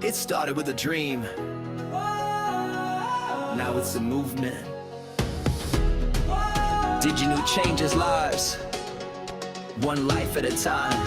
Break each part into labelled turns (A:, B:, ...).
A: It started with a dream. Now it's a movement. Diginu changes lives, one life at a time.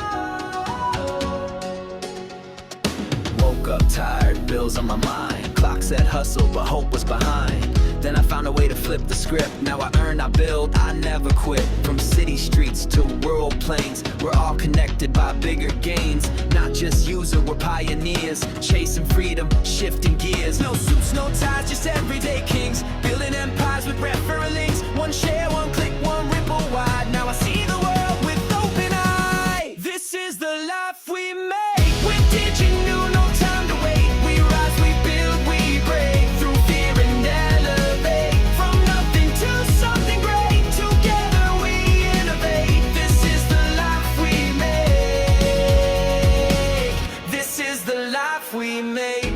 A: Woke up tired, bills on my mind. Clock said hustle, but hope was behind. Then I found a way to flip the script. Now I earn, I build, I never quit. From city streets to world plains, we're all connected by bigger gains. Not just user, we're pioneers, chasing freedom, shifting gears. No suits, no ties, just everyday kings, building empires with referrals. One share, one click, one ripple wide. Now I see the world with open eye. This is the life we make. With diginu, no time to wait. We rise, we build, we break through fear and elevate. From nothing to something great, together we innovate. This is the life we make. This is the life we make.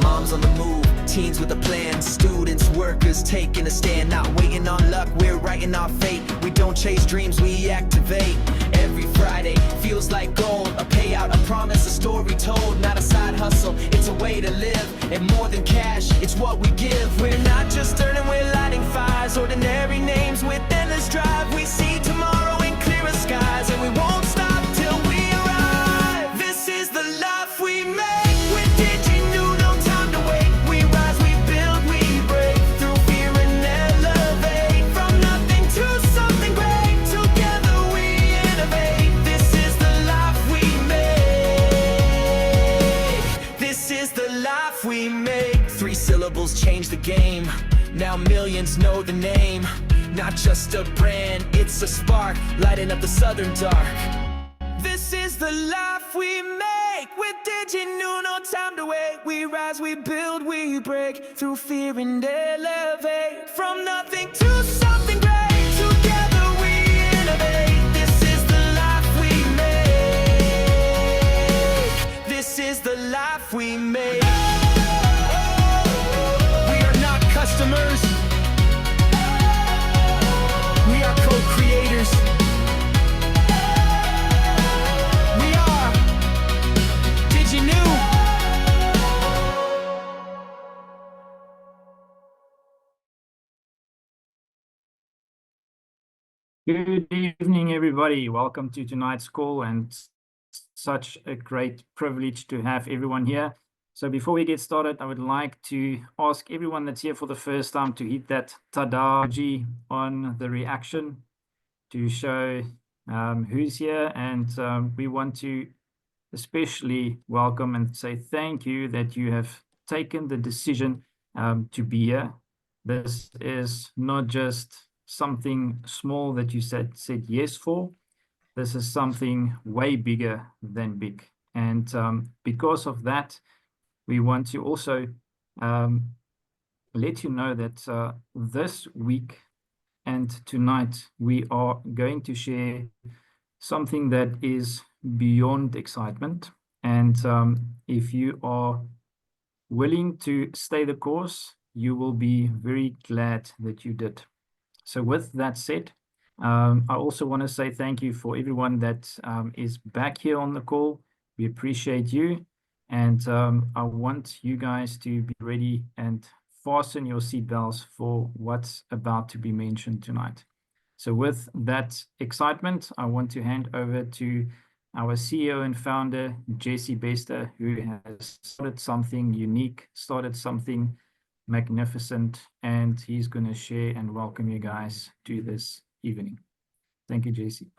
A: Moms on the move, teens with a plan, students, workers taking a stand, not waiting on luck, we're writing our fate. We don't chase dreams, we activate. Every Friday feels like gold, a payout, a promise, a story told. Not a side hustle, it's a way to live, and more than cash, it's what we give. We're not just earning, we're lighting fires, ordinary names with endless drive. We see tomorrow in clearer skies, and we won't stop till we arrive. This is the life we make. With diginu, no time to wait. We rise, we build, we break through fear and elevate. From nothing to something great, together we innovate. This is the life we make. This is the life we make. 3 syllables change the game. Now millions know the name. Not just a brand, it's a spark, lighting up the southern dark. This is the life we make. With diginu, no time to wait. We rise, we build, we break through fear and elevate. From nothing to something great, together we innovate. This is the life we make. This is the life we make. We are not customers, we are co-creators. We are diginu.
B: Good evening, everybody. Welcome to tonight's call, and such a great privilege to have everyone here. So before we get started, I would like to ask everyone that's here for the first time to hit that tada emoji on the reaction to show who's here. And we want to especially welcome and say thank you that you have taken the decision to be here. This is not just something small that you said yes for. This is something way bigger than big. And because of that, we want to also let you know that this week and tonight we are going to share something that is beyond excitement. And if you are willing to stay the course, you will be very glad that you did. So with that said, I also want to say thank you for everyone that is back here on the call. We appreciate you. And I want you guys to be ready and fasten your seatbelts for what's about to be mentioned tonight. So with that excitement, I want to hand over to our CEO and founder, Jesse Bester, who has started something unique, started something magnificent, and he's going to share and welcome you guys to this evening. Thank you, Jesse.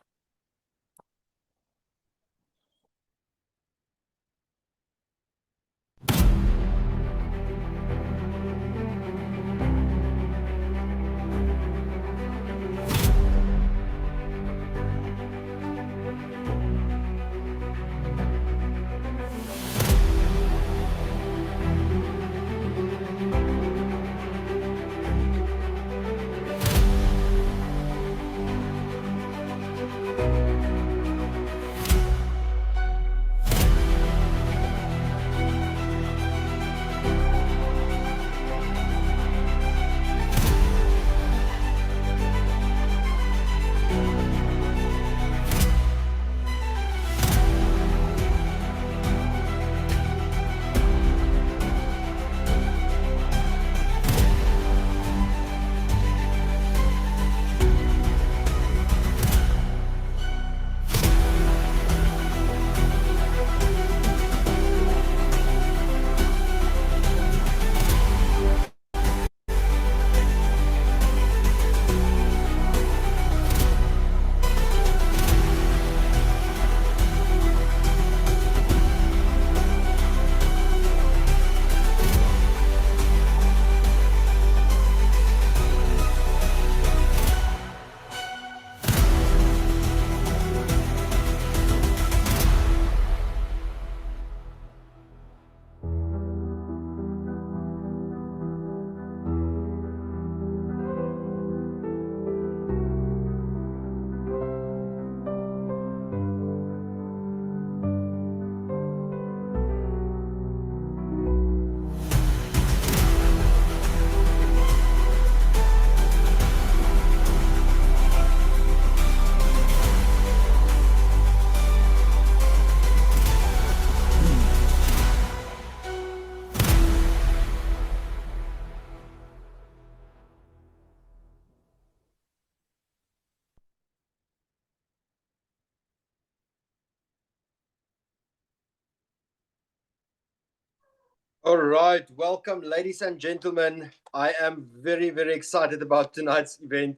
C: All right, welcome, ladies and gentlemen. I am very, very excited about tonight's event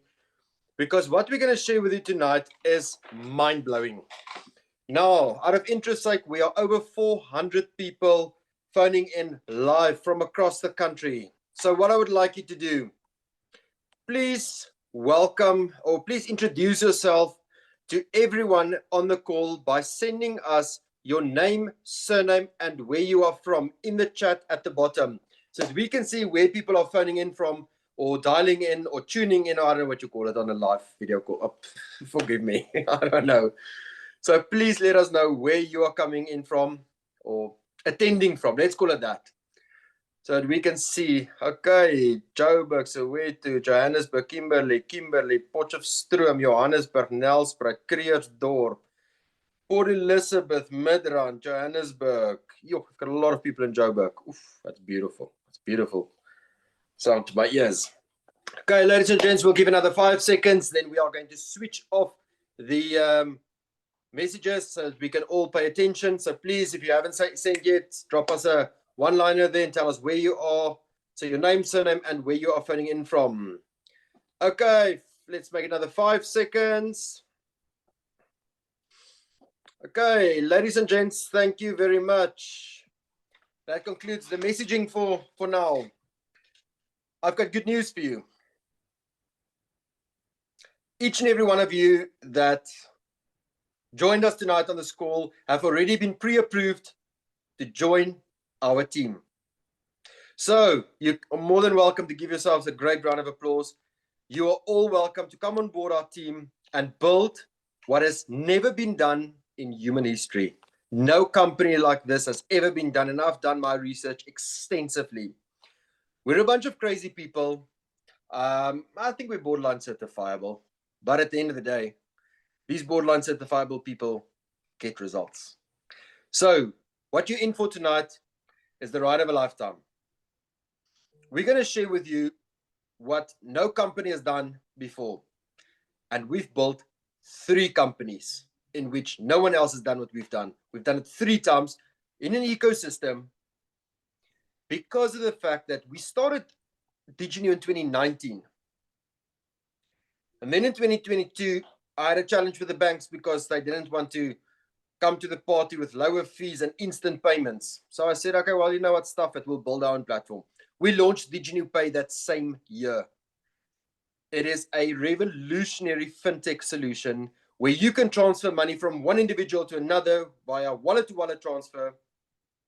C: because what we're going to share with you tonight is mind-blowing. Now, out of interest sake, we are over 400 people phoning in live from across the country. So what I would like you to do, please welcome or please introduce yourself to everyone on the call by sending us your name, surname, and where you are from in the chat at the bottom, so that we can see where people are phoning in from or dialing in or tuning in. I don't know what you call it on a live video call. Oh, forgive me. I don't know. So please let us know where you are coming in from or attending from. Let's call it that. So that we can see, okay, Joburg, Soweto, Johannesburg, Kimberley, Potchefstroom, Johannesburg, Nelspruit, Krugersdorp, Port Elizabeth, Midrand, Johannesburg. Yo, I've got a lot of people in Joburg. Oof, that's beautiful. That's beautiful. Sound to my ears. Okay, ladies and gents, we'll give another 5 seconds. Then we are going to switch off the messages so that we can all pay attention. So please, if you haven't sent yet, drop us a one-liner there and tell us where you are. So your name, surname, and where you are phoning in from. Okay, let's make another 5 seconds. Okay, ladies and gents, thank you very much. That concludes the messaging for now. I've got good news for you. Each and every one of you that joined us tonight on this call have already been pre-approved to join our team. So you are more than welcome to give yourselves a great round of applause. You are all welcome to come on board our team and build what has never been done in human history. No company like this has ever been done, and I've done my research extensively. We're a bunch of crazy people. I think we're borderline certifiable, but at the end of the day, these borderline certifiable people get results. So what you're in for tonight is the ride of a lifetime. We're going to share with you what no company has done before. And we've built 3 companies in which no one else has done what we've done. We've done it 3 times in an ecosystem because of the fact that we started diginu in 2019. And then in 2022, I had a challenge with the banks because they didn't want to come to the party with lower fees and instant payments. So I said, okay, well, you know what, stuff it, we'll build our own platform. We launched diginu Pay that same year. It is a revolutionary fintech solution where you can transfer money from one individual to another via wallet-to-wallet transfer.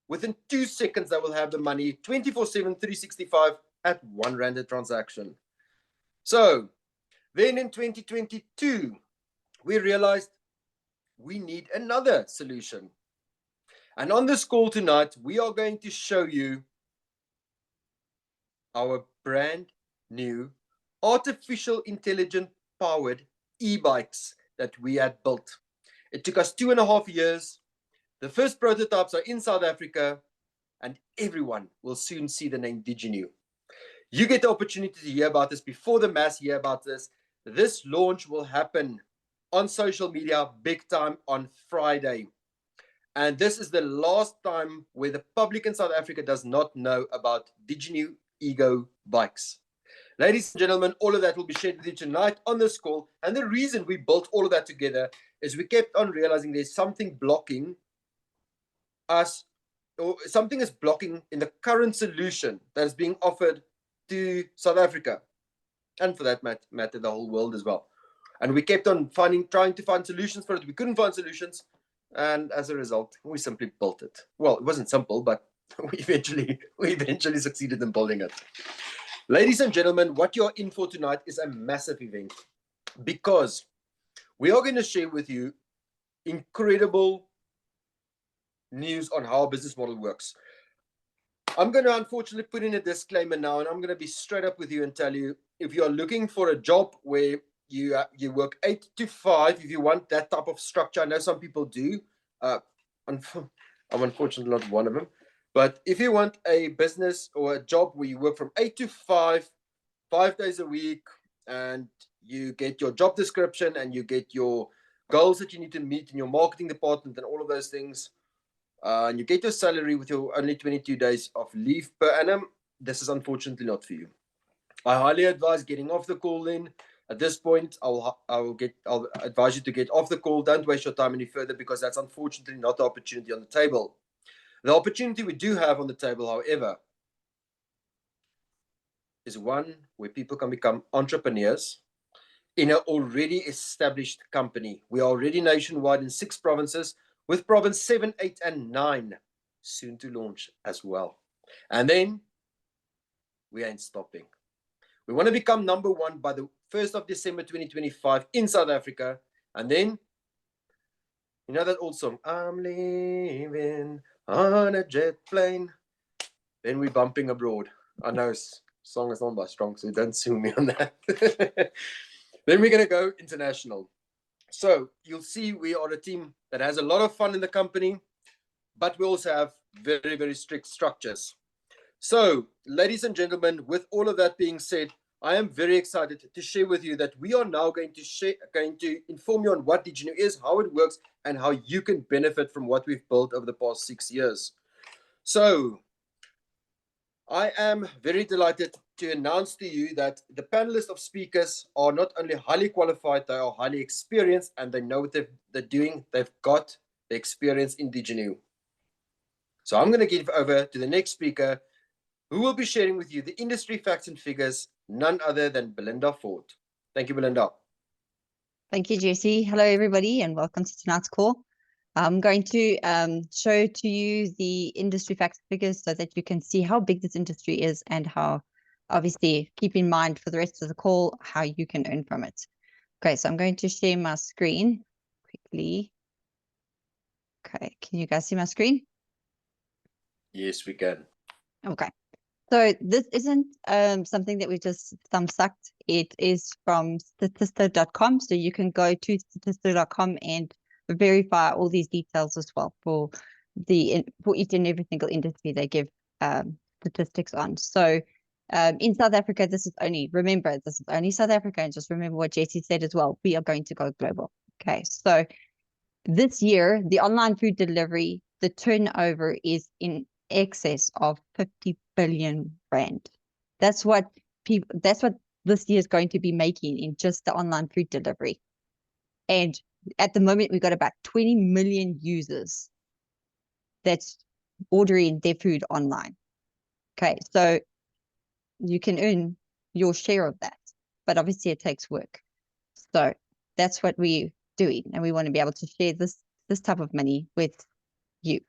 C: Within 2 seconds, they will have the money 24/7, 365 at R1 a transaction. So then in 2022, we realized we need another solution. And on this call tonight, we are going to show you our brand new artificial intelligence powered e-bikes that we had built. It took us 2.5 years. The first prototypes are in South Africa, and everyone will soon see the name diginu. You get the opportunity to hear about this before the mass hear about this. This launch will happen on social media big time on Friday. And this is the last time where the public in South Africa does not know about diginu Ego bikes. Ladies and gentlemen, all of that will be shared with you tonight on this call. And the reason we built all of that together is we kept on realizing there's something blocking us, or something is blocking in the current solution that is being offered to South Africa, and for that matter, the whole world as well. And we kept on trying to find solutions for it. We couldn't find solutions. And as a result, we simply built it. Well, it wasn't simple, but we eventually succeeded in building it. Ladies and gentlemen, what you're in for tonight is a massive event because we are going to share with you incredible news on how our business model works. I'm going to unfortunately put in a disclaimer now, and I'm going to be straight up with you and tell you, if you are looking for a job where you work 8 to 5, if you want that type of structure, I know some people do. I'm unfortunately not one of them. But if you want a business or a job where you work from 8 to 5, 5 days a week, and you get your job description and you get your goals that you need to meet in your marketing department and all of those things, and you get your salary with your only 22 days of leave per annum, this is unfortunately not for you. I highly advise getting off the call then. At this point, I'll advise you to get off the call. Don't waste your time any further, because that's unfortunately not the opportunity on the table. The opportunity we do have on the table, however, is one where people can become entrepreneurs in an already established company. We are already nationwide in 6 provinces, with province 7, 8, and 9 soon to launch as well. And then we ain't stopping. We want to become number 1 by the 1st of December 2025 in South Africa. And then, you know that old song, I'm leaving on a jet plane. Then we're bumping abroad. I know song is not my strong, so don't sue me on that. Then we're going to go international. So you'll see we are a team that has a lot of fun in the company, but we also have very, very strict structures. So, ladies and gentlemen, with all of that being said, I am very excited to share with you that we are now going to inform you on what diginu is, how it works, and how you can benefit from what we've built over the past 6 years. So, I am very delighted to announce to you that the panelists of speakers are not only highly qualified, they are highly experienced, and they know what they're doing. They've got the experience in diginu. So I'm going to give over to the next speaker, who will be sharing with you the industry facts and figures, none other than Belinda Ford. Thank you, Belinda.
D: Thank you, Jesse. Hello, everybody, and welcome to tonight's call. I'm going to show to you the industry facts and figures so that you can see how big this industry is, and how, obviously, keep in mind for the rest of the call how you can earn from it. Okay, so I'm going to share my screen quickly. Okay, can you guys see my screen?
C: Yes, we can.
D: Okay. So this isn't something that we just thumb-sucked. It is from statista.com. So you can go to statista.com and verify all these details as well for each and every single industry they give statistics on. So in South Africa, this is only South Africa. And just remember what Jesse said as well. We are going to go global. Okay, so this year, the online food delivery, the turnover is in excess of 50 billion rand. That's what this year is going to be making in just the online food delivery. And at the moment, we've got about 20 million users that's ordering their food online. Okay, so you can earn your share of that, but obviously it takes work. So that's what we're doing, and we want to be able to share this type of money with you.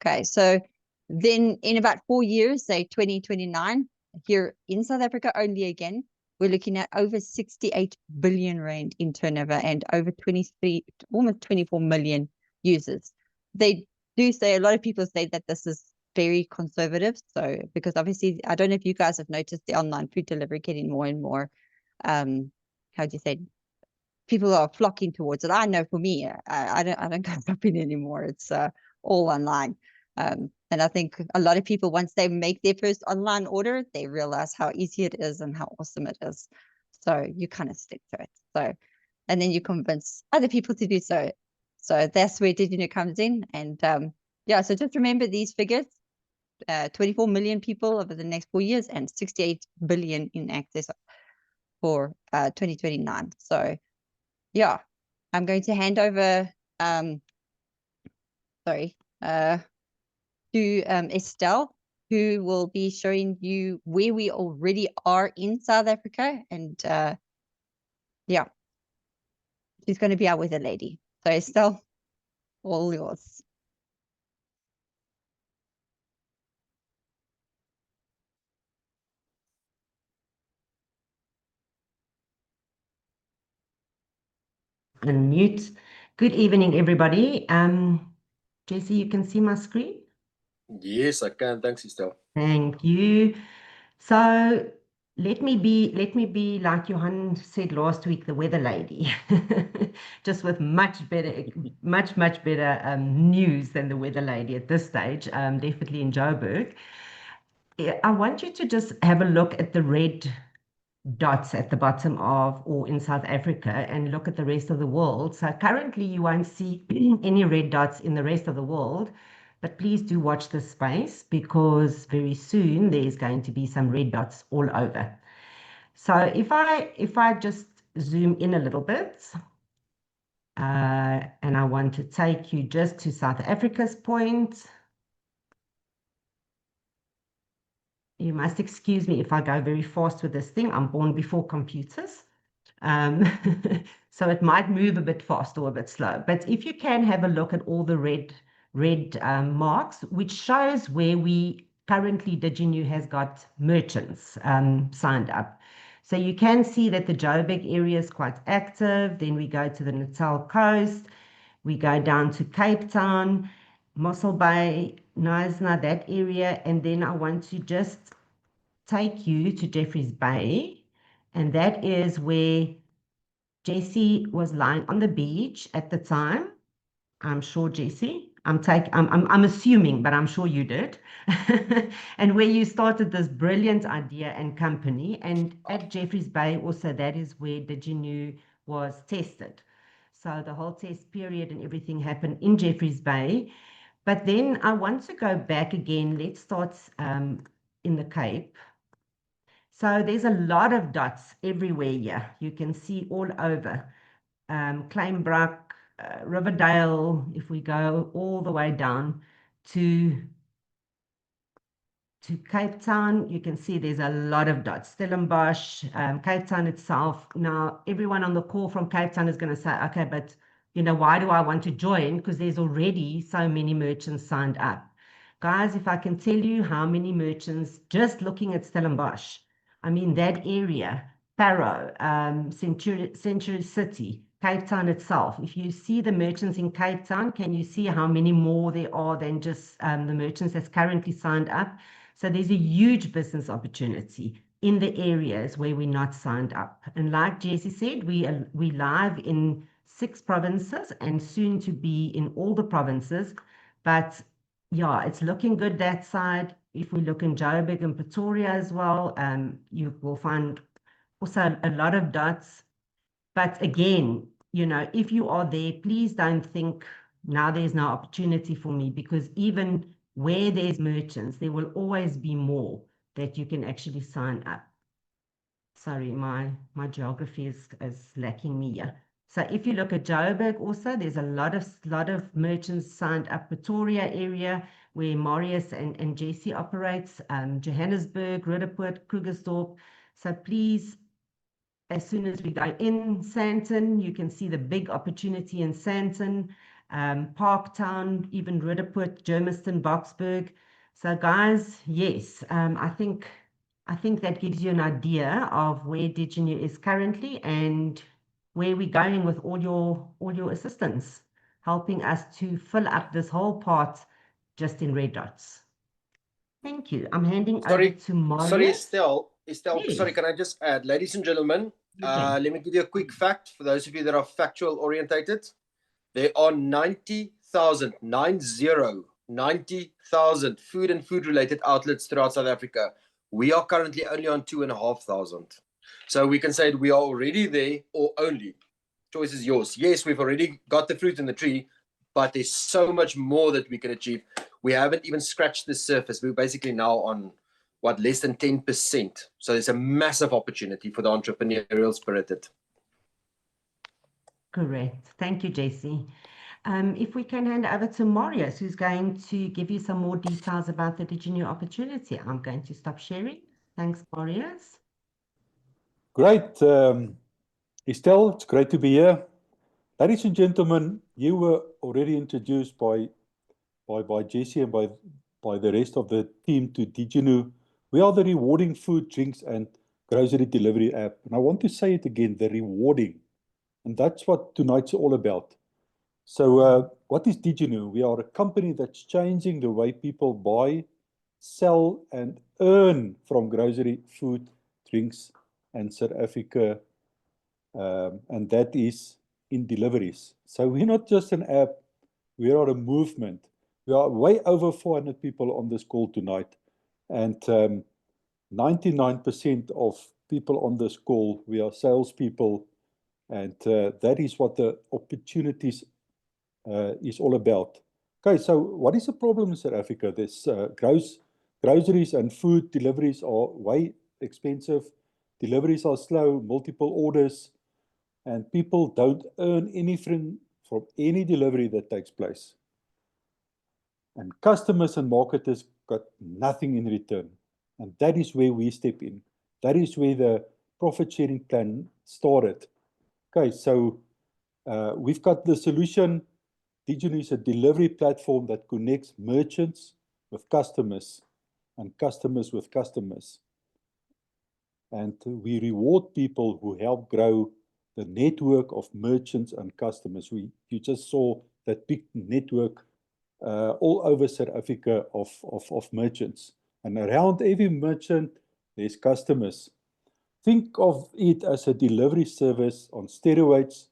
D: Okay, so then in about 4 years, say 2029, here in South Africa only again, we're looking at over 68 billion rand in turnover and over almost 24 million users. They do say, a lot of people say that this is very conservative. So, because obviously, I don't know if you guys have noticed the online food delivery getting more and more, how do you say, people are flocking towards it. I know for me, I don't go shopping anymore. It's all online. And I think a lot of people, once they make their first online order, they realize how easy it is and how awesome it is. So you kind of stick to it. So, and then you convince other people to do so. So that's where diginu comes in. And yeah, so just remember these figures: 24 million people over the next 4 years and 68 billion in access for 2029. So yeah, I'm going to hand over to Estelle, who will be showing you where we already are in South Africa. And yeah, she's going to be our weather lady. So Estelle, all yours.
E: Unmute. Good evening, everybody. Jesse, you can see my screen?
C: Yes, I can. Thanks, Estelle.
E: Thank you. So let me be like Johan said last week, the weather lady, just with much better news than the weather lady at this stage, definitely in Joburg. I want you to just have a look at the red dots at the bottom of, or in South Africa, and look at the rest of the world. So currently you won't see any red dots in the rest of the world, But please do watch this space because very soon there's going to be some red dots all over. So if I just zoom in a little bit, and I want to take you just to South Africa's point. You must excuse me if I go very fast with this thing. I'm born before computers. So it might move a bit fast or a bit slow. But if you can have a look at all the red marks, which shows where we currently, diginu has got merchants signed up. So you can see that the Joburg area is quite active. Then we go to the Natal coast. We go down to Cape Town, Mossel Bay, Knysna, that area. And then I want to just take you to Jeffreys Bay. And that is where Jessie was lying on the beach at the time. I'm sure, Jessie. I'm assuming, but I'm sure you did. And where you started this brilliant idea and company. And at Jeffreys Bay also, that is where diginu was tested. So the whole test period and everything happened in Jeffreys Bay. But then I want to go back again. Let's start in the Cape. So there's a lot of dots everywhere here. You can see all over. Kleinbrak, Riverdale, if we go all the way down to Cape Town, you can see there's a lot of dots. Stellenbosch, Cape Town itself. Now, everyone on the call from Cape Town is going to say, okay, but why do I want to join? Because there's already so many merchants signed up. Guys, if I can tell you how many merchants, just looking at Stellenbosch, I mean, that area, Parow, Century City, Cape Town itself. If you see the merchants in Cape Town, can you see how many more there are than just the merchants that's currently signed up? So there's a huge business opportunity in the areas where we're not signed up. And like Jessie said, we live in 6 provinces and soon to be in all the provinces. But yeah, it's looking good that side. If we look in Joburg and Pretoria as well, you will find also a lot of dots. But again, if you are there, please don't think now there's no opportunity for me, because even where there's merchants, there will always be more that you can actually sign up. Sorry, my geography is lacking me here. So if you look at Joburg also, there's a lot of merchants signed up. Pretoria area where Marius and Jessie operates, Johannesburg, Roodepoort, Krugersdorp. So please, as soon as we go in Sandton, you can see the big opportunity in Sandton, Parktown, even Roodepoort, Germiston, Boksburg. So guys, yes, I think that gives you an idea of where diginu is currently and where we're going with all your assistance, helping us to fill up this whole part just in red dots. Thank you. I'm handing over to Marius.
C: Sorry, Estelle.
E: Yes.
C: Sorry, can I just add, ladies and gentlemen, let me give you a quick fact for those of you that are factual orientated. There are 90,000 food and food related outlets throughout South Africa. We are currently only on 2,500. So we can say we are already there or only. Choice is yours. Yes, we've already got the fruit in the tree, but there's so much more that we can achieve. We haven't even scratched the surface. We're basically now on less than 10%. So there's a massive opportunity for the entrepreneurial spirited.
E: Correct. Thank you, Jessie. If we can hand over to Marius, who's going to give you some more details about the diginu opportunity. I'm going to stop sharing. Thanks, Marius.
F: Great. Estelle, it's great to be here. Ladies and gentlemen, you were already introduced by Jessie and by the rest of the team to diginu. We are the rewarding food, drinks, and grocery delivery app. And I want to say it again, the rewarding. And that's what tonight's all about. So what is diginu? We are a company that's changing the way people buy, sell, and earn from grocery, food, drinks, and South Africa. And that is in deliveries. So we're not just an app, we are a movement. We are way over 400 people on this call tonight. And 99% of people on this call, we are salespeople. And that is what the opportunities is all about. Okay, so what is the problem in South Africa? There's groceries and food deliveries are way expensive. Deliveries are slow, multiple orders, and people don't earn anything from any delivery that takes place. And customers and marketers got nothing in return. And that is where we step in. That is where the profit sharing plan started. Okay, so we've got the solution. Diginu is a delivery platform that connects merchants with customers and customers with customers. And we reward people who help grow the network of merchants and customers. You just saw that big network all over South Africa of merchants. And around every merchant, there's customers. Think of it as a delivery service on steroids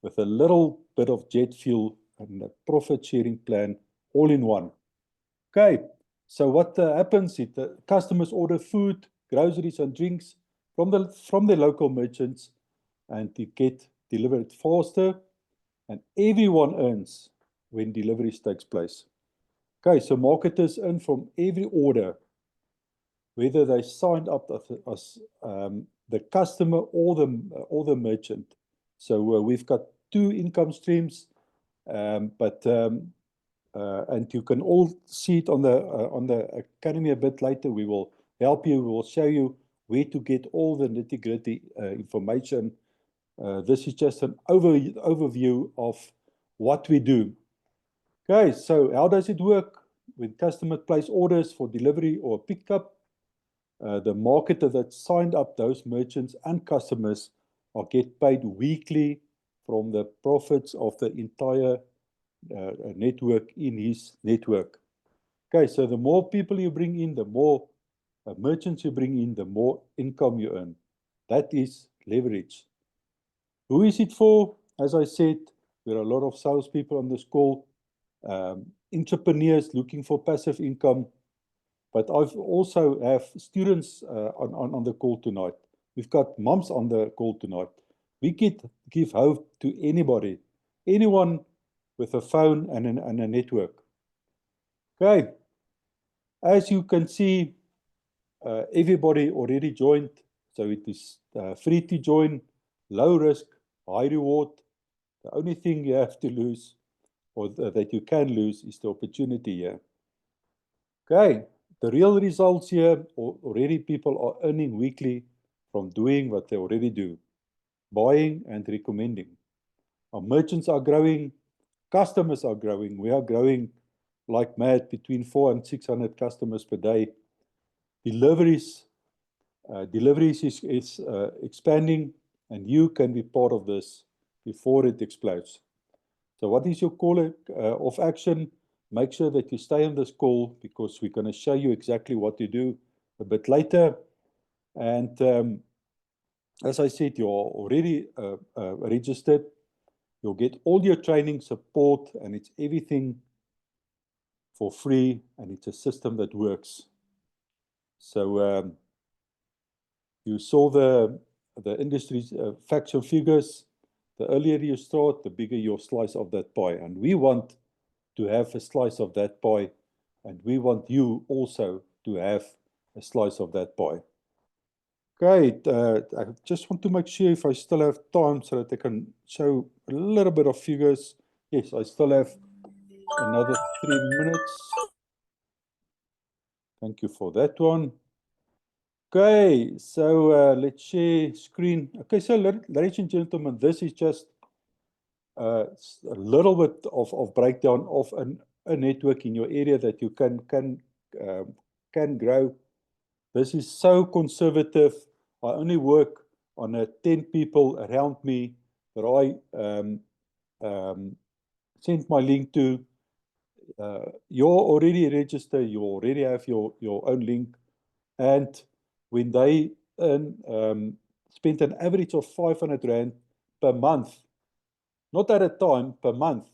F: with a little bit of jet fuel and a profit sharing plan all in one. Okay, so what happens is the customers order food, groceries and drinks from the local merchants, and they get delivered faster, and everyone earns when deliveries takes place. Okay, so marketers earn from every order, whether they signed up as the customer or the merchant. So we've got two income streams, and you can all see it on the academy a bit later. We will help you. We will show you where to get all the nitty-gritty information. This is just an overview of what we do. Okay, so how does it work? When customers place orders for delivery or pickup, the marketer that signed up those merchants and customers will get paid weekly from the profits of the entire network in his network. Okay, so the more people you bring in, the more merchants you bring in, the more income you earn. That is leverage. Who is it for? As I said, there are a lot of salespeople on this call, entrepreneurs looking for passive income, but I've also have students on the call tonight. We've got moms on the call tonight. We give hope to anybody, anyone with a phone and a network. Okay, as you can see, everybody already joined, so it is free to join, low risk, high reward. The only thing you have to lose, or that you can lose, is the opportunity here. Okay, the real results here, already people are earning weekly from doing what they already do, buying and recommending. Our merchants are growing, customers are growing. We are growing like mad, between 400 and 600 customers per day. Deliveries is expanding, and you can be part of this before it explodes. So what is your call of action? Make sure that you stay on this call, because we're going to show you exactly what to do a bit later. And as I said, you're already registered. You'll get all your training support, and it's everything for free, and it's a system that works. So you saw the industry facts and figures. The earlier you start, the bigger your slice of that pie. And we want to have a slice of that pie, and we want you also to have a slice of that pie. Okay, I just want to make sure if I still have time so that I can show a little bit of figures. Yes, I still have another 3 minutes. Thank you for that one. Okay, so let's share screen. Okay, so ladies and gentlemen, this is just a little bit of breakdown of a network in your area that you can grow. This is so conservative. I only work on 10 people around me that I sent my link to. You're already registered. You already have your own link. And when they spend an average of 500 Rand per month, not at a time, per month,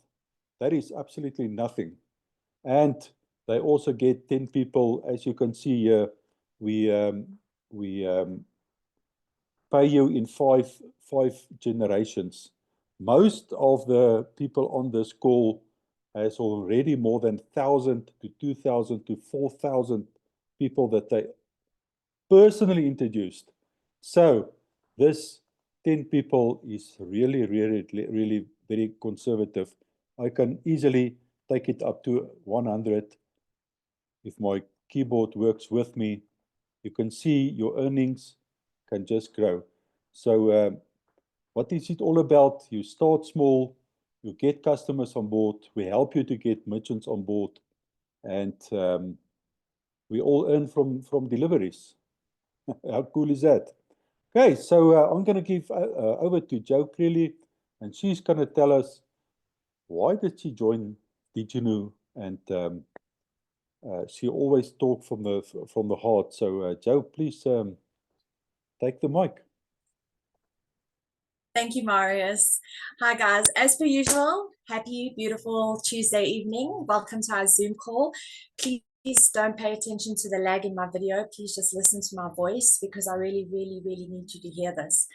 F: that is absolutely nothing. And they also get 10 people, as you can see here. We pay you in five generations. Most of the people on this call has already more than 1,000 to 2,000 to 4,000 people that they personally introduced. So this 10 people is really, really very conservative. I can easily take it up to 100 if my keyboard works with me. You can see your earnings can just grow. So what is it all about? You start small, you get customers on board, we help you to get merchants on board, and we all earn from deliveries. How cool is that? Okay, so I'm going to give over to Jo Creeley, and she's going to tell us why did she join diginu, and she always talks from the heart. So Jo, please take the mic.
G: Thank you, Marius. Hi, guys. As per usual, happy, beautiful Tuesday evening. Welcome to our Zoom call. Please don't pay attention to the lag in my video. Please just listen to my voice because I really, really, really need you to hear this.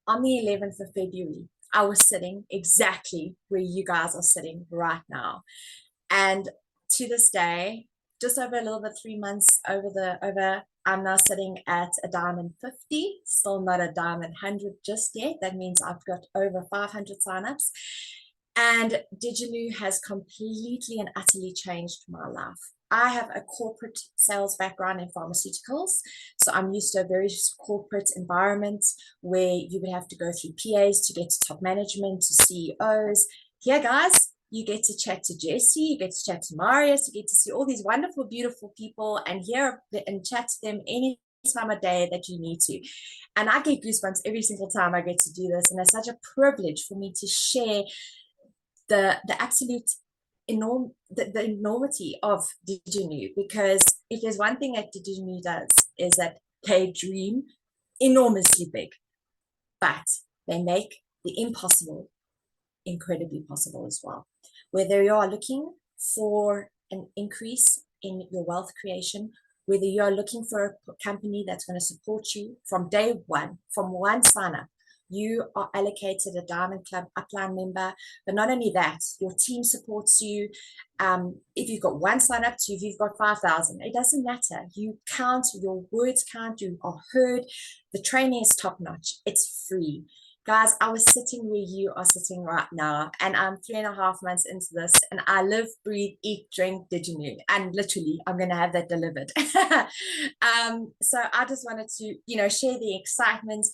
G: On the 11th of February, I was sitting exactly where you guys are sitting right now. And to this day, just over a little bit 3 months I'm now sitting at a diamond 50, still not a diamond 100 just yet. That means I've got over 500 signups. And diginu has completely and utterly changed my life. I have a corporate sales background in pharmaceuticals, so I'm used to a very corporate environment where you would have to go through PAs to get to top management, to CEOs. Here, guys, you get to chat to Jesse, you get to chat to Marius, you get to see all these wonderful, beautiful people and hear and chat to them any time of day that you need to. And I get goosebumps every single time I get to do this. And it's such a privilege for me to share the absolute the enormity of diginu, because if there's one thing that diginu does is that they dream enormously big, but they make the impossible incredibly possible as well. Whether you are looking for an increase in your wealth creation, whether you are looking for a company that's going to support you from day one, from one sign up, you are allocated a Diamond Club upline member. But not only that, your team supports you. If you've got one sign up to, if you've got 5,000, it doesn't matter. You count, your words count, you are heard. The training is top notch. It's free. Guys, I was sitting where you are sitting right now, and I'm 3.5 months into this, and I live, breathe, eat, drink diginu, and literally I'm going to have that delivered. So I just wanted to, share the excitement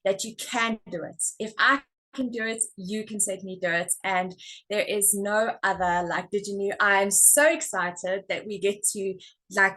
G: that you can do it. If I can do it, you can certainly do it, and there is no other like diginu. I'm so excited that we get to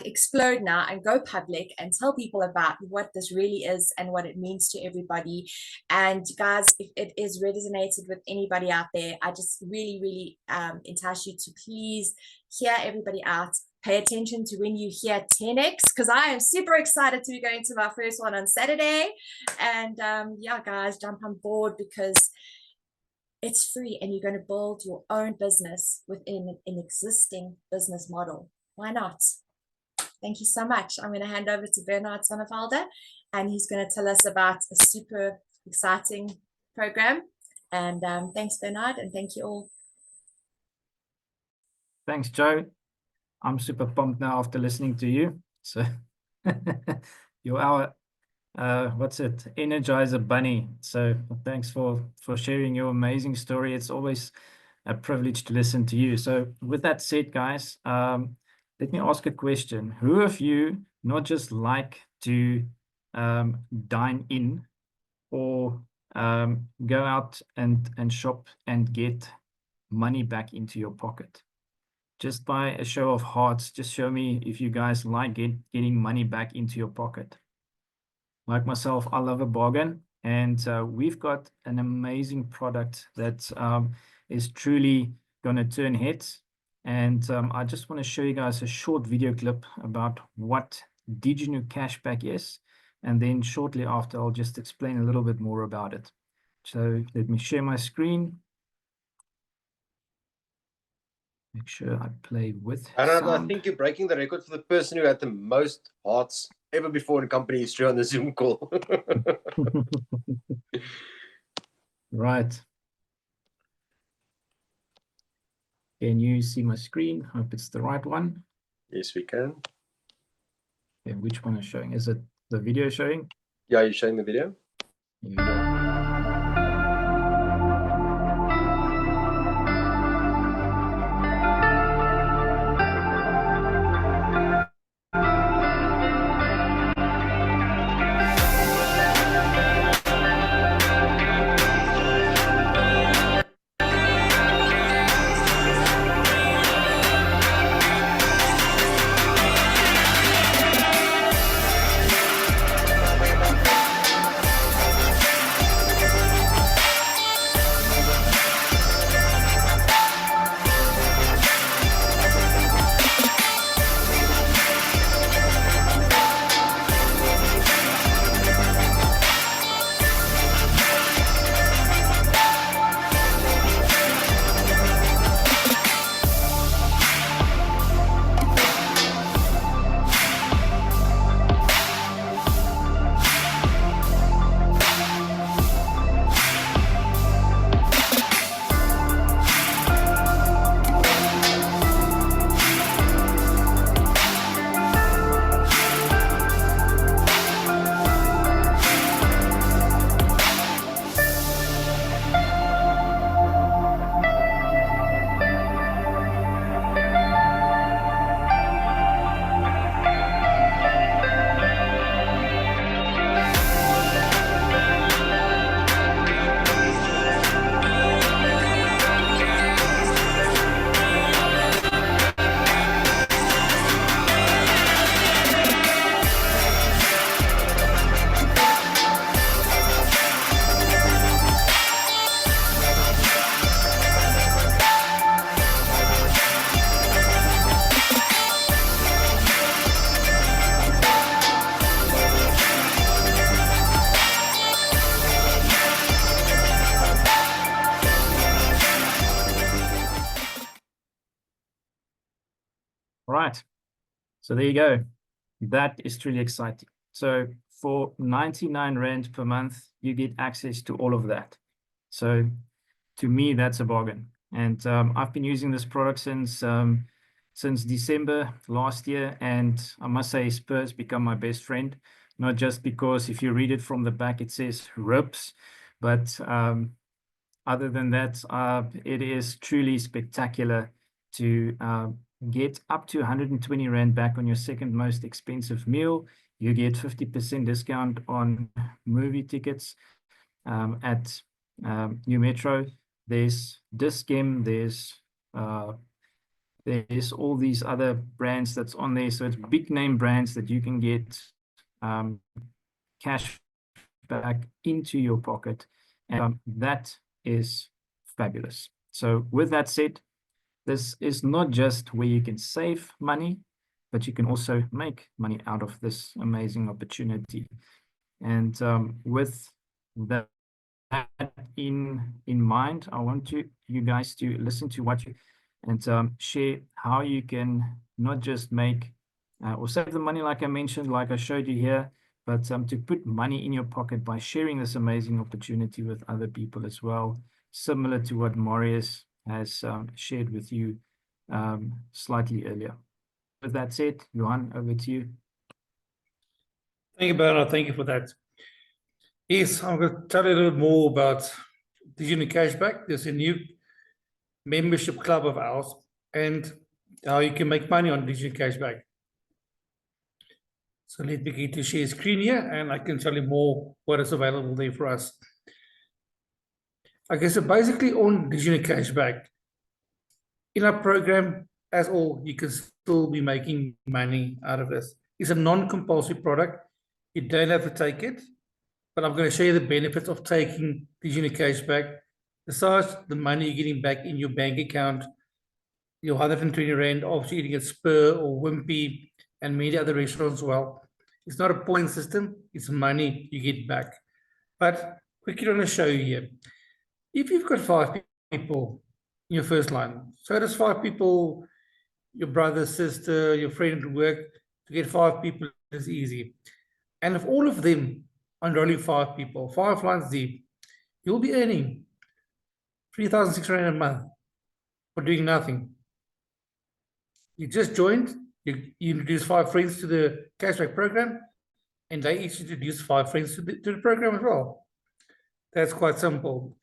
G: explode now and go public and tell people about what this really is and what it means to everybody. And guys, if it is resonated with anybody out there, I just really entice you to please hear everybody out. Pay attention to when you hear 10x, because I am super excited to be going to my first one on Saturday. And yeah, guys, jump on board because it's free and you're going to build your own business within an existing business model. Why not? Thank you so much. I'm going to hand over to Bernard Sonnenfelder, and he's going to tell us about a super exciting program. And thanks, Bernard, and thank you all.
B: Thanks, Jo. I'm super pumped now after listening to you. So you're our Energizer Bunny. So thanks for sharing your amazing story. It's always a privilege to listen to you. So with that said, guys, let me ask a question. Who of you not just like to dine in or go out and shop and get money back into your pocket? Just by a show of hearts, just show me if you guys like getting money back into your pocket. Like myself, I love a bargain, and we've got an amazing product that is truly going to turn heads. And I just want to show you guys a short video clip about what diginu cashback is. And then shortly after, I'll just explain a little bit more about it. So let me share my screen. Make sure I play with
C: And I
B: sound.
C: think you're breaking the record for the person who had the most hearts ever before in company history on the Zoom call.
B: Right. Can you see my screen? Hope it's the right one.
C: Yes, we can.
B: Okay, which one is showing? Is it the video showing?
C: Yeah, you're showing the video.
B: Here we go. Right. So there you go. That is truly exciting. So for 99 Rand per month, you get access to all of that. So to me, that's a bargain. And I've been using this product since December last year. And I must say, Spur's become my best friend, not just because if you read it from the back, it says RIPS, but other than that, it is truly spectacular to get up to 120 Rand back on your second most expensive meal. You get 50% discount on movie tickets at New Metro. There's Discem, there's all these other brands that's on there. So it's big name brands that you can get cash back into your pocket. And that is fabulous. So with that said, this is not just where you can save money, but you can also make money out of this amazing opportunity. And with that in mind, I want you guys to listen to what you and share how you can not just make or save the money like I mentioned, like I showed you here, but to put money in your pocket by sharing this amazing opportunity with other people as well, similar to what Marius has shared with you slightly earlier. With that said, Johan, over to you.
H: Thank you, Bernard. Thank you for that. Yes, I'm going to tell you a little more about diginu Cashback. There's a new membership club of ours and how you can make money on diginu Cashback. So let me get to share screen here and I can tell you more what is available there for us. Okay, so basically on diginu Cashback, in our program, as all, you can still be making money out of this. It's a non-compulsory product. You don't have to take it, but I'm going to show you the benefits of taking diginu Cashback. Besides the money you're getting back in your bank account, your 120 Rand, obviously eating at Spur or Wimpy and many other restaurants as well. It's not a point system, it's money you get back. But quickly want to show you here. If you've got 5 people in your first line, so there's 5 people, your brother, sister, your friend at work, to get 5 people is easy. And if all of them are enrolling 5 people, 5 lines deep, you'll be earning 3,600 a month for doing nothing. You just joined, you introduce 5 friends to the cashback program, and they each introduce 5 friends to the program as well. That's quite simple.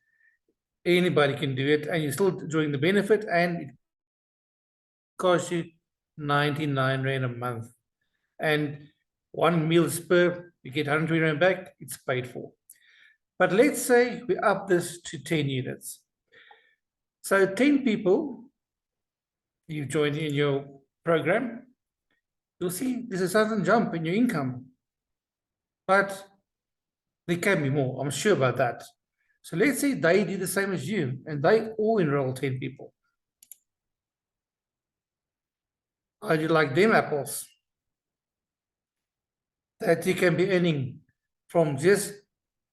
H: Anybody can do it, and you're still enjoying the benefit, and it costs you 99 Rand a month. And 1 meal spur, you get 120 Rand back, it's paid for. But let's say we up this to 10 units. So 10 people you join in your program, you'll see there's a sudden jump in your income. But there can be more, I'm sure about that. So let's say they do the same as you, and they all enroll 10 people. How do you like them apples? That you can be earning from just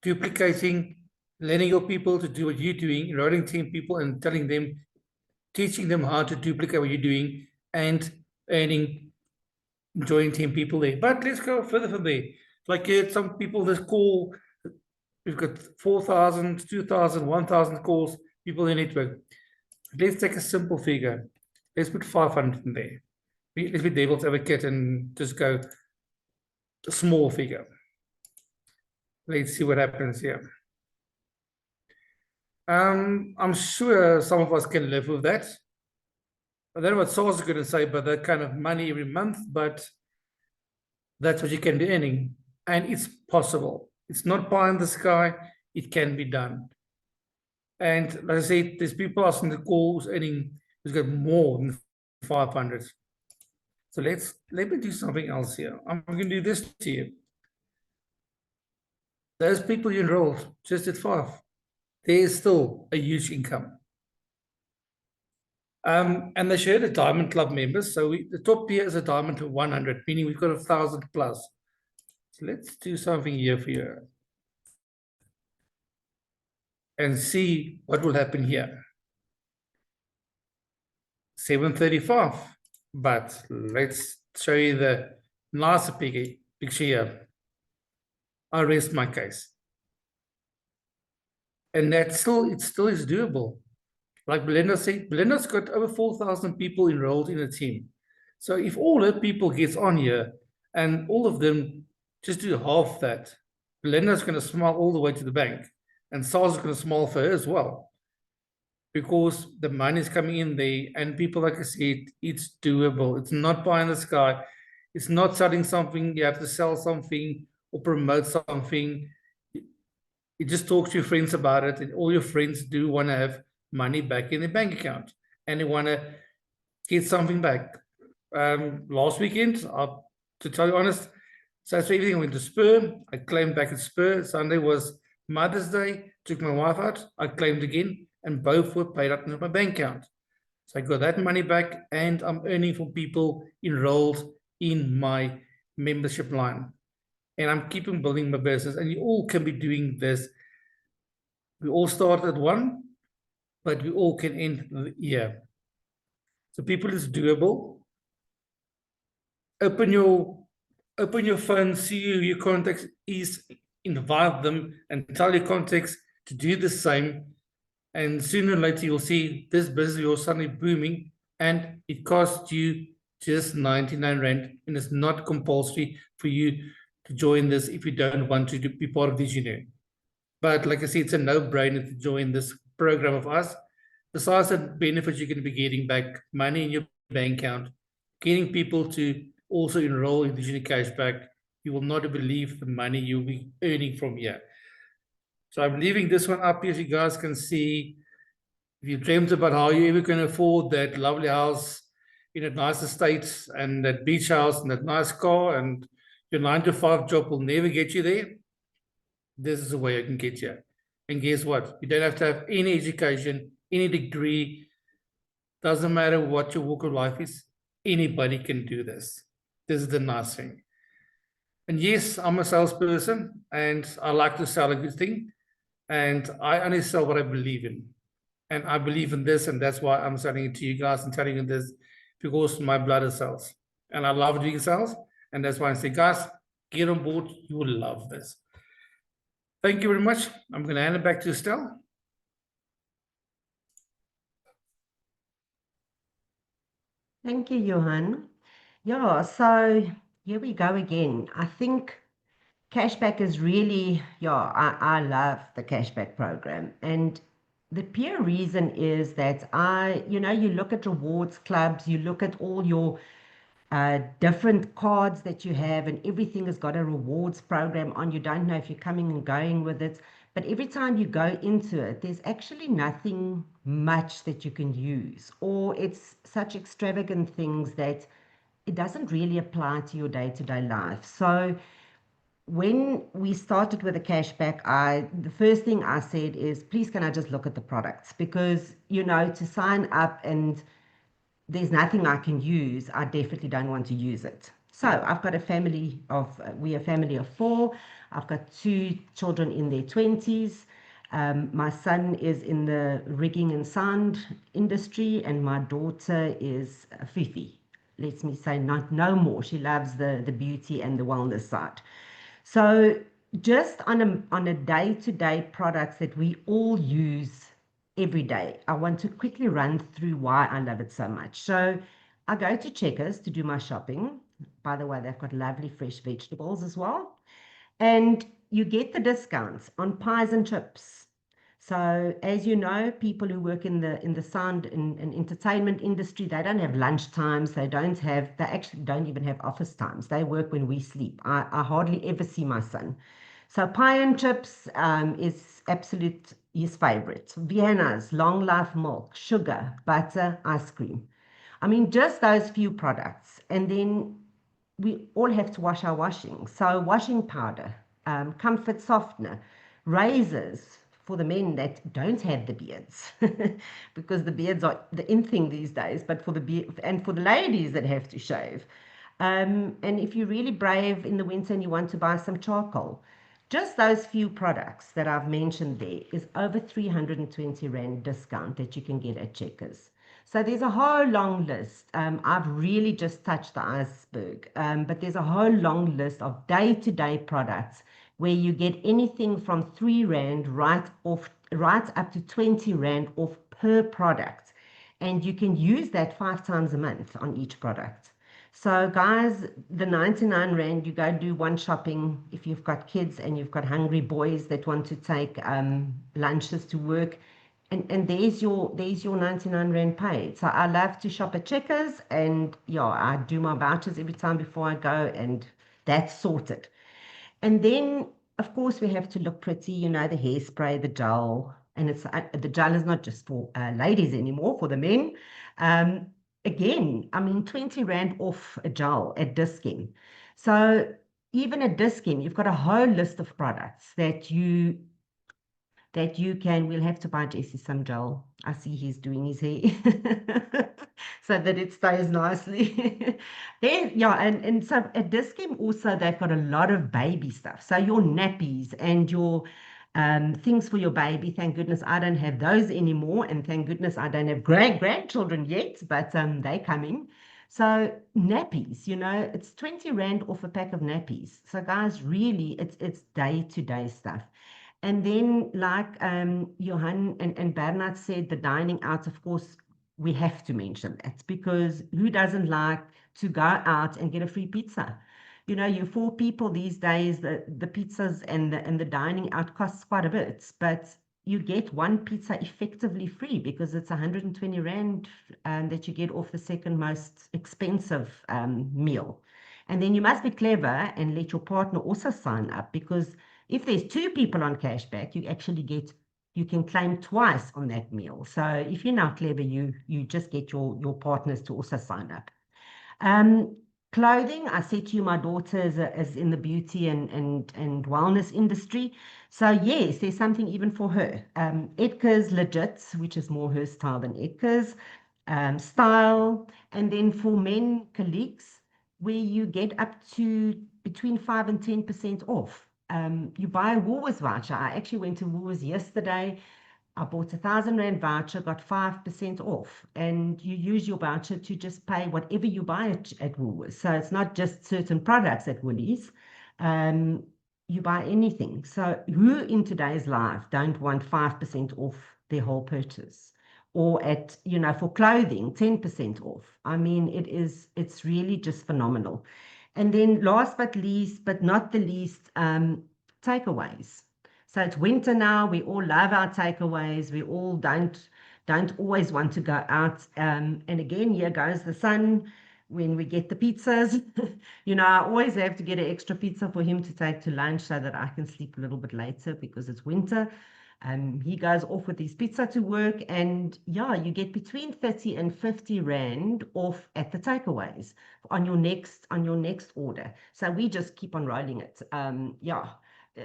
H: duplicating, letting your people to do what you're doing, enrolling 10 people and telling them, teaching them how to duplicate what you're doing, and earning, enjoying 10 people there. But let's go further from there. Like some people that call, we've got 4,000, 2,000, 1,000 calls, people in the network. Let's take a simple figure. Let's put 500 in there. Let's be devil's advocate and just go a small figure. Let's see what happens here. I'm sure some of us can live with that. I don't know what Saul's going to say about that kind of money every month, but that's what you can be earning. And it's possible. It's not pie in the sky. It can be done. And like I said, there's people asking the calls earning who's got more than 500. So let me do something else here. I'm going to do this to you. Those people you enrolled just at 5, there's still a huge income. And they share the Diamond Club members. So the top tier is a Diamond to 100, meaning we've got 1,000 plus. So let's do something here for you and see what will happen here. 735. But let's show you the nicer picture here. I rest my case. And it still is doable. Like Belinda said, Belinda's got over 4,000 people enrolled in a team. So if all her people gets on here and all of them just do half that, Belinda's going to smile all the way to the bank. And Sal's going to smile for her as well. Because the money is coming in there and people, like I said, it's doable. It's not pie in the sky. It's not selling something. You have to sell something or promote something. You just talk to your friends about it, and all your friends do want to have money back in their bank account and they want to get something back. Last weekend, to tell you honest, Saturday evening I went to Spur. I claimed back at Spur. Sunday was Mother's Day. Took my wife out. I claimed again, and both were paid up into my bank account. So I got that money back, and I'm earning from people enrolled in my membership line. And I'm keeping building my business, and you all can be doing this. We all start at 1, but we all can end the year. So people, it's doable. Open your phone, see who your contacts is, invite them, and tell your contacts to do the same. And sooner or later, you'll see this business will suddenly booming, and it costs you just 99 Rand, and it's not compulsory for you to join this if you don't want to be part of diginu. But like I said, it's a no-brainer to join this program of us. Besides the benefits you're going to be getting back, money in your bank account, getting people to also enroll in diginu cashback, you will not believe the money you'll be earning from here. So I'm leaving this one up here so you guys can see. If you dreamt about how you ever going to afford that lovely house in a nice estate and that beach house and that nice car, and your 9-to-5 job will never get you there, this is the way I can get you. And guess what? You don't have to have any education, any degree. Doesn't matter what your walk of life is. Anybody can do this. This is the nice thing. And yes, I'm a salesperson and I like to sell a good thing. And I only sell what I believe in. And I believe in this, and that's why I'm selling it to you guys and telling you this, because my blood is sales. And I love doing sales. And that's why I say, guys, get on board. You will love this. Thank you very much. I'm going to hand it back to Estelle.
E: Thank you, Johan. Yeah, so here we go again. I think cashback is really, yeah, I love the cashback program. And the pure reason is that you look at rewards clubs, you look at all your different cards that you have, and everything has got a rewards program on. You don't know if you're coming and going with it, but every time you go into it, there's actually nothing much that you can use, or it's such extravagant things that it doesn't really apply to your day-to-day life. So when we started with the cashback, the first thing I said is, please, can I just look at the products? Because, to sign up and there's nothing I can use, I definitely don't want to use it. So I've got we're a family of 4. I've got 2 children in their 20s. My son is in the rigging and sound industry, and my daughter is Fifi. Let me say no more. She loves the beauty and the wellness side. So just on a day-to-day products that we all use every day, I want to quickly run through why I love it so much. So I go to Checkers to do my shopping. By the way, they've got lovely fresh vegetables as well. And you get the discounts on pies and chips. So as you know, people who work in the sound and entertainment industry, they don't have lunch times. They actually don't even have office times. They work when we sleep. I hardly ever see my son. So pie and chips is absolute his favorite. Vienna's, long life milk, sugar, butter, ice cream. I mean, just those few products. And then we all have to wash our washing. So washing powder, comfort softener, razors for the men that don't have the beards, because the beards are the in thing these days, but for the ladies that have to shave. And if you're really brave in the winter and you want to buy some charcoal, just those few products that I've mentioned there is over 320 Rand discount that you can get at Checkers. So there's a whole long list. I've really just touched the iceberg, but there's a whole long list of day-to-day products where you get anything from 3 Rand right up to 20 Rand off per product. And you can use that 5 times a month on each product. So guys, the 99 Rand, you go do one shopping if you've got kids and you've got hungry boys that want to take lunches to work. And there's your 99 Rand paid. So I love to shop at Checkers, and yeah, I do my vouchers every time before I go, and that's sorted. And then, of course, we have to look pretty, the hairspray, the gel, and the gel is not just for ladies anymore, for the men. Again, I mean, 20 Rand off a gel at Dis-Chem. So even at Dis-Chem, you've got a whole list of products that you we'll have to buy Jesse some gel. I see he's doing his hair so that it stays nicely. And so at Dis-Chem also, they've got a lot of baby stuff. So your nappies and your things for your baby. Thank goodness I don't have those anymore. And thank goodness I don't have grandchildren yet, but they're coming. So nappies, it's 20 Rand off a pack of nappies. So guys, really, it's day-to-day stuff. And then, like Johan and Bernard said, the dining out, of course, we have to mention that, because who doesn't like to go out and get a free pizza? You 4 people these days, the pizzas and the dining out costs quite a bit, but you get 1 pizza effectively free because it's 120 Rand that you get off the second most expensive meal. And then you must be clever and let your partner also sign up, because if there's 2 people on cashback, you can claim twice on that meal. So if you're not clever, you just get your partners to also sign up. Clothing, I said to you, my daughter is in the beauty and wellness industry. So yes, there's something even for her. Edgar's Legit, which is more her style than Edgar's, style. And then for men colleagues, where you get up to between 5 and 10% off. You buy a Woolworths voucher. I actually went to Woolworths yesterday. I bought 1,000 Rand voucher, got 5% off, and you use your voucher to just pay whatever you buy at Woolworths. So it's not just certain products at Woolies. You buy anything. So who in today's life don't want 5% off their whole purchase? or at, you know, for clothing, 10% off. I mean, it's really just phenomenal. And then last but least, but not the least, takeaways. So it's winter now. We all love our takeaways. We all don't always want to go out. And again, here goes the sun. When we get the pizzas, you know, I always have to get an extra pizza for him to take to lunch so that I can sleep a little bit later because it's winter. He goes off with his pizza to work, and yeah, you get between 30 and 50 rand off at the takeaways on your next order. So we just keep on rolling it.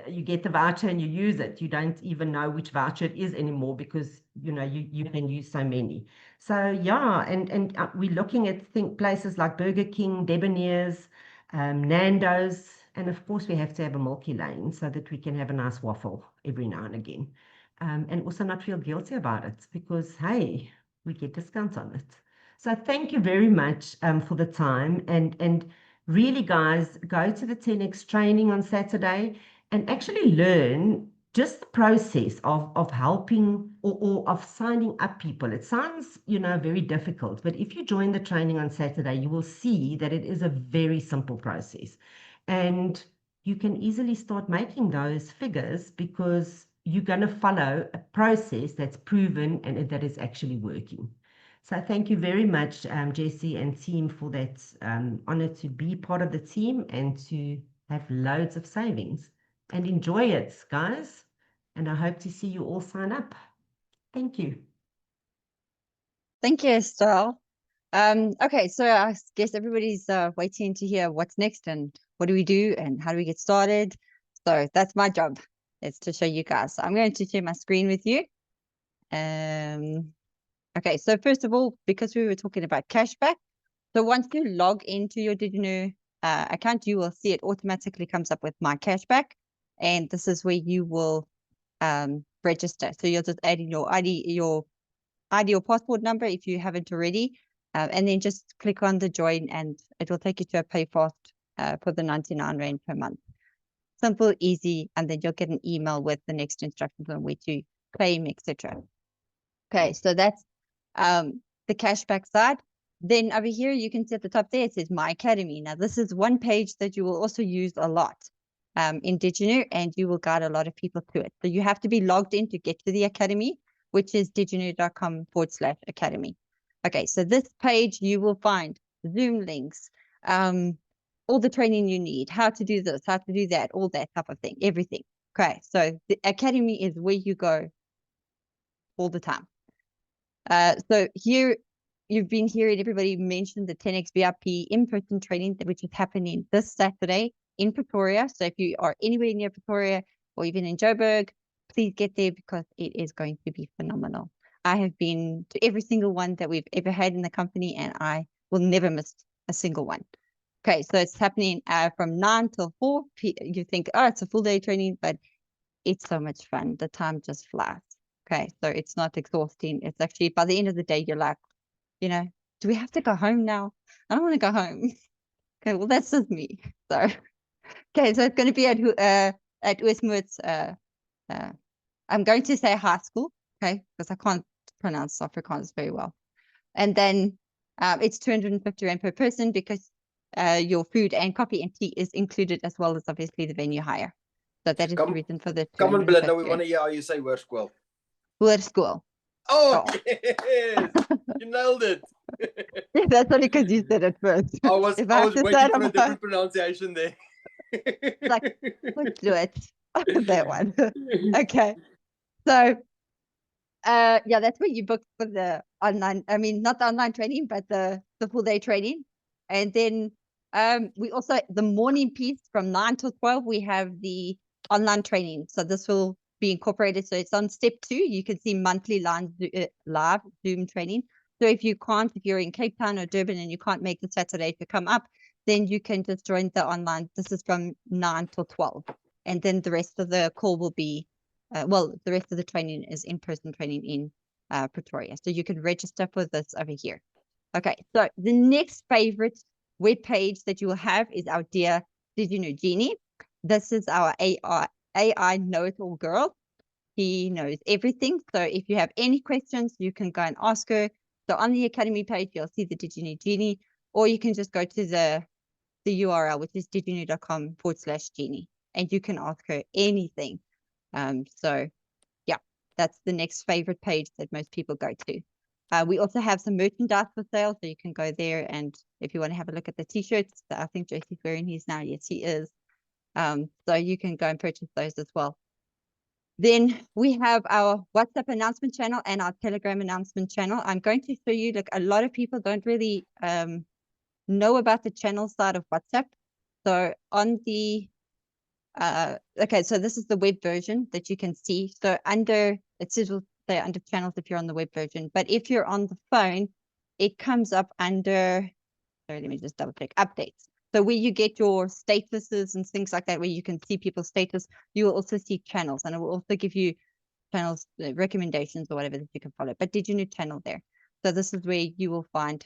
E: You get the voucher and you use it. You don't even know which voucher it is anymore because you know you can use so many. So yeah, and we're looking at places like Burger King, Debonair's, Nando's, and of course we have to have a Milky Lane so that we can have a nice waffle every now and again. And also not feel guilty about it because, hey, we get discounts on it. So thank you very much for the time. And really, guys, go to the 10X training on Saturday and actually learn just the process of helping or of signing up people. It sounds, you know, very difficult, but if you join the training on Saturday, you will see that it is a very simple process. And you can easily start making those figures because you're going to follow a process that's proven and that is actually working. So thank you very much, Jessie and team, for that honor to be part of the team and to have loads of savings. And enjoy it, guys. And I hope to see you all sign up. Thank you.
D: Thank you, Estelle. Okay, so I guess everybody's waiting to hear what's next and what do we do and how do we get started. So that's my job. It's to show you guys. So I'm going to share my screen with you. Okay, so first of all, because we were talking about cashback, so once you log into your diginu account, you will see it automatically comes up with my cashback, and this is where you will register. So you'll just add in your ID or passport number if you haven't already, and then just click on the join, and it will take you to a pay fast for the 99 Rand per month. Simple, easy, and then you'll get an email with the next instructions on where to claim, etc. Okay, so that's the cashback side. Then over here, you can see at the top there, it says My Academy. Now, this is one page that you will also use a lot in diginu, and you will guide a lot of people to it. So you have to be logged in to get to the academy, which is diginu.com/academy. Okay, so this page, you will find Zoom links, all the training you need, how to do this, how to do that, all that type of thing, everything. Okay, so the academy is where you go all the time. So here, you've been hearing everybody mention the 10X VIP in-person training, which is happening this Saturday in Pretoria. So if you are anywhere near Pretoria or even in Joburg, please get there because it is going to be phenomenal. I have been to every single one that we've ever had in the company, and I will never miss a single one. Okay, so it's happening from 9 till 4 p.m. You think, oh, it's a full day training, but it's so much fun. The time just flies. Okay, so it's not exhausting. It's actually, by the end of the day, you're like, you know, do we have to go home now? I don't want to go home. Okay, well, that's just me. So, okay, so it's going to be at Oosmoed's, I'm going to say high school, okay, because I can't pronounce Afrikaans very well. And then it's 250 Rand per person because your food and coffee and tea is included, as well as obviously the venue hire. So that is the reason for the
C: Come on, Belinda, we
D: 250
C: want to hear how you say Hoërskool.
D: Hoërskool.
C: Oh,
D: Oh.
C: yes! You nailed it.
D: Yeah, that's only because you said it first.
C: I was
D: If I have to say
C: waiting
D: it
C: for
D: on
C: a
D: my-
C: different pronunciation there.
D: like, let's do it. That one. Okay. So yeah, that's where you book for the online, I mean, not the online training, but the full day training. And then we also, the morning piece from 9 till 12, we have the online training. So this will be incorporated. So it's on step 2. You can see monthly live Zoom training. So if you're in Cape Town or Durban and you can't make the Saturday to come up, then you can just join the online. This is from 9 till 12. And then the rest of the call will be, the rest of the training is in-person training in Pretoria. So you can register for this over here. Okay, so the next favorite web page that you will have is our dear diginu Genie. This is our AI know-it-all girl. He knows everything. So if you have any questions, you can go and ask her. So on the Academy page, you'll see the Diginu Genie, or you can just go to the URL, which is diginu.com/genie, and you can ask her anything. So yeah, that's the next favorite page that most people go to. We also have some merchandise for sale, so you can go there, and if you want to have a look at the t-shirts, I think Josie's wearing his now. Yes, he is. So you can go and purchase those as well. Then we have our WhatsApp announcement channel and our Telegram announcement channel. I'm going to show you, like, a lot of people don't really know about the channel side of WhatsApp. So on the okay, so this is the web version that you can see. So under, it says there under channels if you're on the web version, but if you're on the phone, it comes up under, sorry, let me just double click, updates. So where you get your statuses and things like that, where you can see people's status, you will also see channels, and it will also give you channels, recommendations or whatever that you can follow. But did you new channel there? So this is where you will find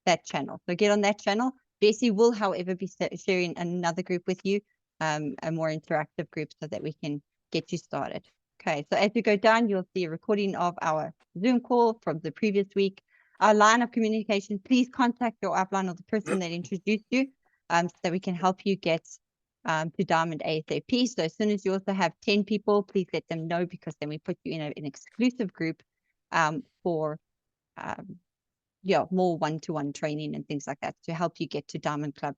D: that channel. So get on that channel. Jessie will, however, be sharing another group with you, a more interactive group, so that we can get you started. Okay, so as you go down, you'll see a recording of our Zoom call from the previous week. Our line of communication, please contact your upline or the person that introduced you, so that we can help you get to Diamond ASAP. So as soon as you also have 10 people, please let them know, because then we put you in an exclusive group for yeah, more one-to-one training and things like that to help you get to Diamond Club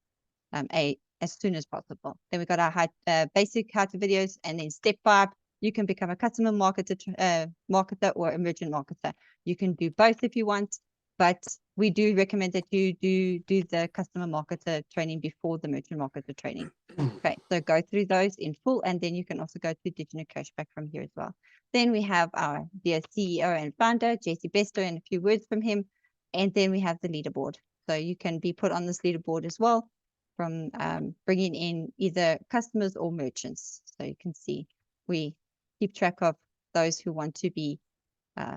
D: as soon as possible. Then we got our basic how-to videos, and then step 5, you can become a customer marketer or emergent marketer. You can do both if you want, but we do recommend that you do the customer marketer training before the merchant marketer training. Okay, so go through those in full, and then you can also go to Diginu Cashback from here as well. Then we have our dear CEO and founder, Jessie Besto, and a few words from him. And then we have the leaderboard. So you can be put on this leaderboard as well from bringing in either customers or merchants. So you can see we keep track of those who want to be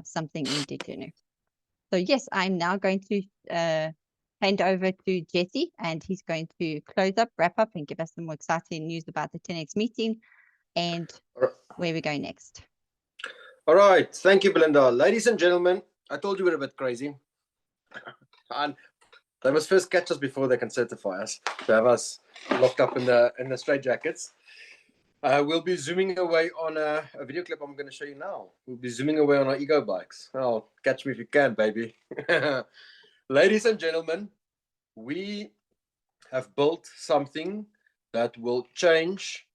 D: something in Diginu. So yes, I'm now going to hand over to Jessie, and he's going to close up, wrap up, and give us some more exciting news about the 10X meeting and where we go next.
C: All right. Thank you, Belinda. Ladies and gentlemen, I told you we're a bit crazy. And they must first catch us before they can certify us, to have us locked up in the straitjackets. We'll be zooming away on a video clip I'm going to show you now. We'll be zooming away on our ego bikes. Oh, catch me if you can, baby. Ladies and gentlemen, we have built something that will change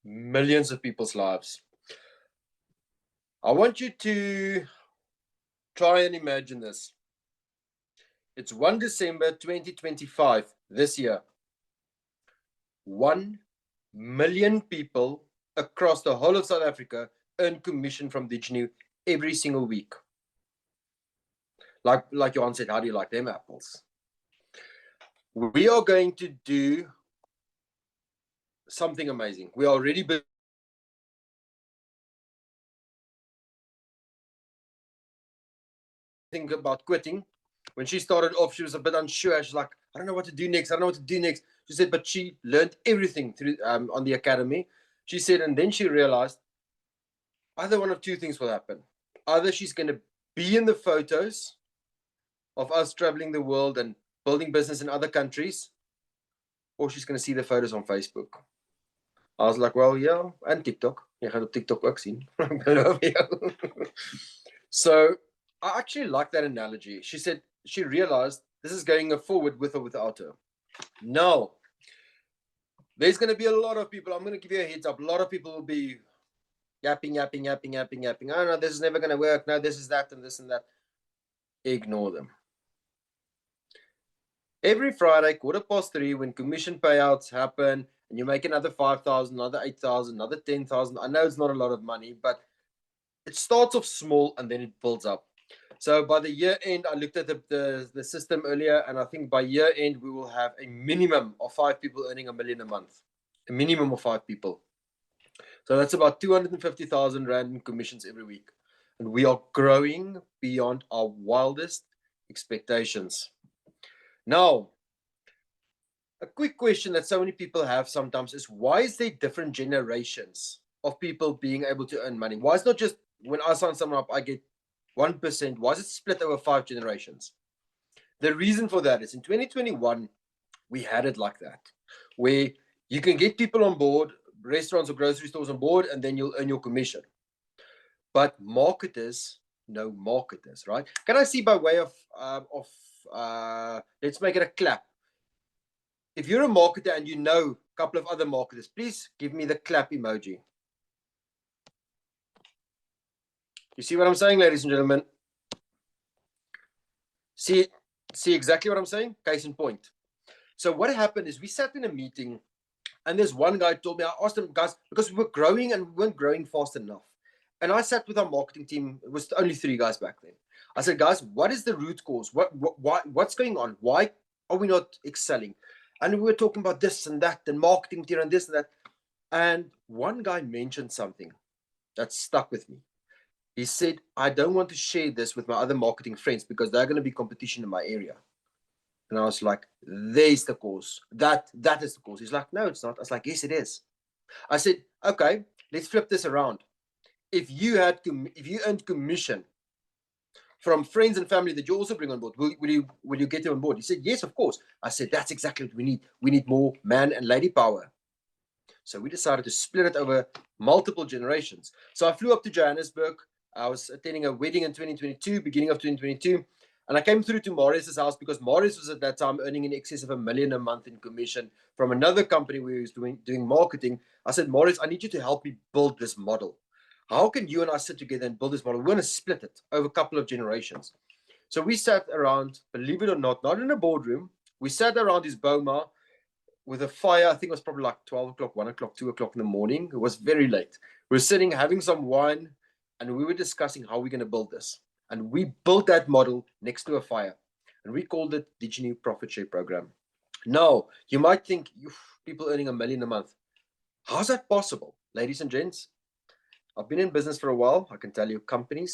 C: millions of people's lives. I want you to try and imagine this. It's 1 December 2025, this year. 1 million people across the whole of South Africa earn commission from Diginu every single week. Like Johan said, how do you like them apples? We are going to do something amazing. We are already thinking about quitting. When she started off, she was a bit unsure. She's like, I don't know what to do next. I don't know what to do next. She said, but she learned everything through on the academy. She said, and then she realized either one of two things will happen. Either she's going to be in the photos of us traveling the world and building business in other countries, or she's going to see the photos on Facebook. I was like, well, yeah, and TikTok. You gaan op TikTok ook sien. So I actually like that analogy. She said she realized this is going forward with or without her. Now, there's going to be a lot of people. I'm going to give you a heads up. A lot of people will be yapping. Oh, no, this is never going to work. No, this is that and this and that. Ignore them. Every Friday, 3:15, when commission payouts happen, and you make another 5,000, another 8,000, another 10,000. I know it's not a lot of money, but it starts off small and then it builds up. So by the year end, I looked at the system earlier, and I think by year end, we will have a minimum of 5 people earning $1 million a month. A minimum of 5 people. So that's about 250,000 Rand in commissions every week. And we are growing beyond our wildest expectations. Now, a quick question that so many people have sometimes is, why is there different generations of people being able to earn money? Why is it not just when I sign someone up, I get 1%? Why is it split over 5 generations? The reason for that is in 2021, we had it like that, where you can get people on board, restaurants or grocery stores on board, and then you'll earn your commission. But marketers know marketers, right? Can I see by way of let's make it a clap. If you're a marketer and you know a couple of other marketers, please give me the clap emoji. You see what I'm saying, ladies and gentlemen? See exactly what I'm saying? Case in point. So what happened is we sat in a meeting, and there's one guy told me, I asked him, guys, because we were growing and we weren't growing fast enough. And I sat with our marketing team. It was only 3 guys back then. I said, guys, what is the root cause? What's going on? Why are we not excelling? And we were talking about this and that and marketing material and this and that. And one guy mentioned something that stuck with me. He said, I don't want to share this with my other marketing friends because they're going to be competition in my area. And I was like, there's the cause. That is the cause. He's like, no, it's not. I was like, yes, it is. I said, okay, let's flip this around. If you earned commission from friends and family that you also bring on board, will you get them on board? He said, yes, of course. I said, that's exactly what we need. We need more man and lady power. So we decided to split it over multiple generations. So I flew up to Johannesburg. I was attending a wedding in 2022, beginning of 2022. And I came through to Marius's house because Marius was at that time earning in excess of $1 million a month in commission from another company where he was doing marketing. I said, Marius, I need you to help me build this model. How can you and I sit together and build this model? We're going to split it over a couple of generations. So we sat around, believe it or not in a boardroom. We sat around his boma with a fire. I think it was probably like 12 o'clock, 1 o'clock, 2 o'clock in the morning. It was very late. We were sitting, having some wine, and we were discussing how we're going to build this. And we built that model next to a fire. And we called it diginu Profit Share Program. Now, you might think, people earning $1 million a month. How's that possible? Ladies and gents, I've been in business for a while. I can tell you companies